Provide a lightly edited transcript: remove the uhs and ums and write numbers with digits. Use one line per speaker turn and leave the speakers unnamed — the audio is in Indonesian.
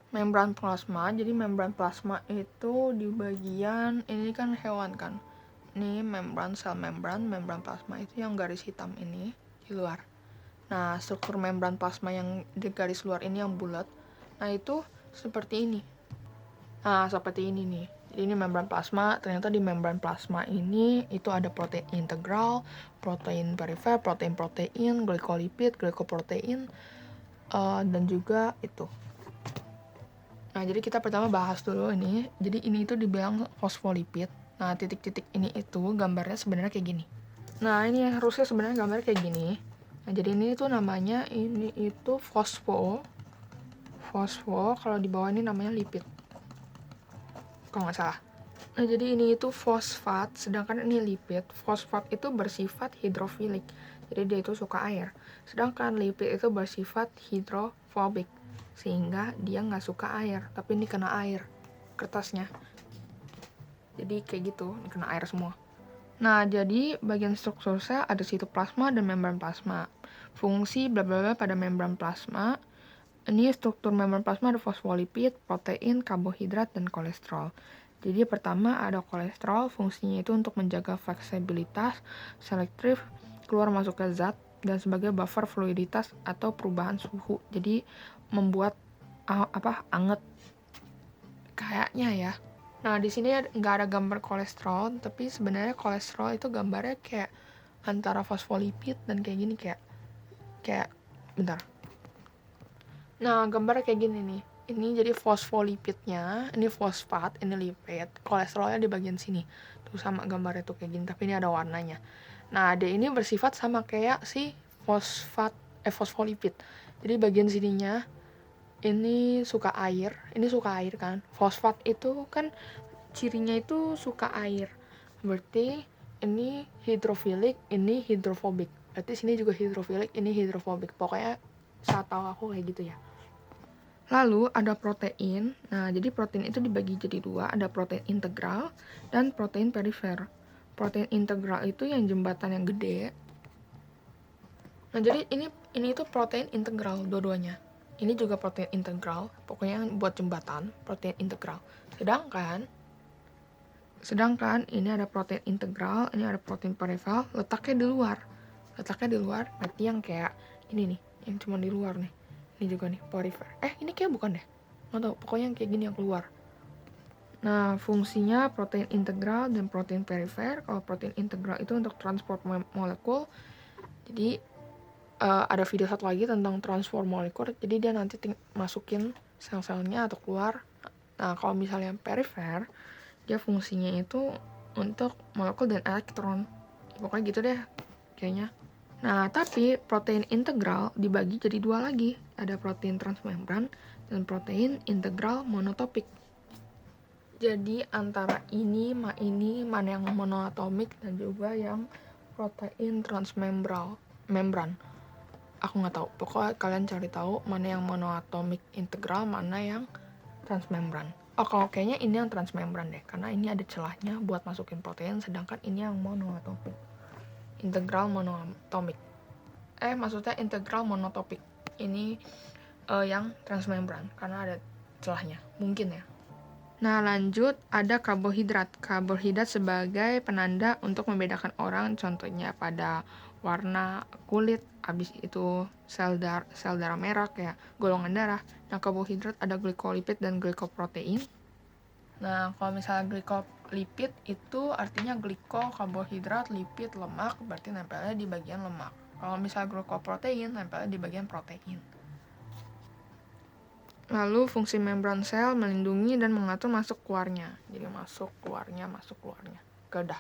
membran plasma. Jadi membran plasma itu di bagian ini kan hewan kan. Ini sel membran plasma itu yang garis hitam ini di luar. Nah, struktur membran plasma yang di garis luar ini yang bulat. Nah, itu seperti ini. Nah, seperti ini nih. Jadi ini membran plasma, ternyata di membran plasma ini itu ada protein integral, protein perifer, protein-protein, glikolipid, glikoprotein, dan juga itu. Nah, jadi kita pertama bahas dulu ini. Jadi ini itu dibilang fosfolipid. Nah, titik-titik ini itu gambarnya sebenarnya kayak gini. Nah, ini harusnya sebenarnya gambarnya kayak gini. Nah, jadi ini itu namanya, ini itu fosfo, kalau di bawah ini namanya lipid. Kalau nggak salah. Nah, jadi ini itu fosfat, sedangkan ini lipid. Fosfat itu bersifat hidrofilik, jadi dia itu suka air. Sedangkan lipid itu bersifat hidrofobik, sehingga dia nggak suka air, tapi ini kena air kertasnya. Jadi kayak gitu, ini kena air semua. Nah, jadi bagian struktur sel ada sitoplasma dan membran plasma. Fungsi bla bla bla pada membran plasma. Ini struktur membran plasma ada fosfolipid, protein, karbohidrat, dan kolesterol. Jadi pertama ada kolesterol, fungsinya itu untuk menjaga fleksibilitas, selektif, keluar masuknya zat, dan sebagai buffer fluiditas atau perubahan suhu. Jadi membuat anget kayaknya ya. Nah, di sini nggak ada gambar kolesterol, tapi sebenarnya kolesterol itu gambarnya kayak antara fosfolipid dan kayak gini, kayak bentar. Nah, gambarnya kayak gini nih. Ini jadi fosfolipidnya, ini fosfat, ini lipid. Kolesterolnya di bagian sini. Tuh sama gambarnya tuh kayak gini, tapi ini ada warnanya. Nah, D ini bersifat sama kayak si fosfolipid. Jadi bagian sininya ini suka air kan. Fosfat itu kan cirinya itu suka air. Berarti ini hidrofilik, ini hidrofobik. Berarti sini juga hidrofilik, ini hidrofobik. Pokoknya saat tahu aku kayak gitu ya. Lalu ada protein. Nah, jadi protein itu dibagi jadi dua, ada protein integral dan protein perifer. Protein integral itu yang jembatan yang gede. Nah, jadi ini itu protein integral dua-duanya. Ini juga protein integral, pokoknya buat jembatan, protein integral. Sedangkan ini ada protein integral, ini ada protein perifer, letaknya di luar. Berarti yang kayak ini nih, yang cuma di luar nih. Ini juga nih, perifer. Ini kayak bukan deh. Nggak tahu, pokoknya yang kayak gini yang keluar. Nah, fungsinya protein integral dan protein perifer. Kalau protein integral itu untuk transport molekul. Jadi, ada video satu lagi tentang transport molekul. Jadi, dia nanti masukin sel-selnya atau keluar. Nah, kalau misalnya perifer, dia fungsinya itu untuk molekul dan elektron. Pokoknya gitu deh, kayaknya. Nah, tapi protein integral dibagi jadi dua lagi. Ada protein transmembran dan protein integral monotopik. Jadi antara ini mana yang monoatomik dan juga yang protein transmembran. Aku nggak tahu. Pokoknya kalian cari tahu mana yang monoatomik integral, mana yang transmembran. Kalau kayaknya ini yang transmembran deh, karena ini ada celahnya buat masukin protein, sedangkan ini yang monoatomik. Integral monoatomik. Maksudnya integral monotopik. Ini yang transmembran karena ada celahnya. Mungkin ya. Nah, lanjut ada karbohidrat. Karbohidrat sebagai penanda untuk membedakan orang, contohnya pada warna kulit, habis itu sel darah merah kayak golongan darah. Nah, karbohidrat ada glikolipid dan glikoprotein. Nah, kalau misalnya glikolipid itu artinya gliko, karbohidrat, lipid, lemak, berarti nempelnya di bagian lemak. Kalau misalnya glikoprotein, nempelnya di bagian protein. Lalu fungsi membran sel melindungi dan mengatur masuk keluarnya. Jadi masuk keluarnya. Udah.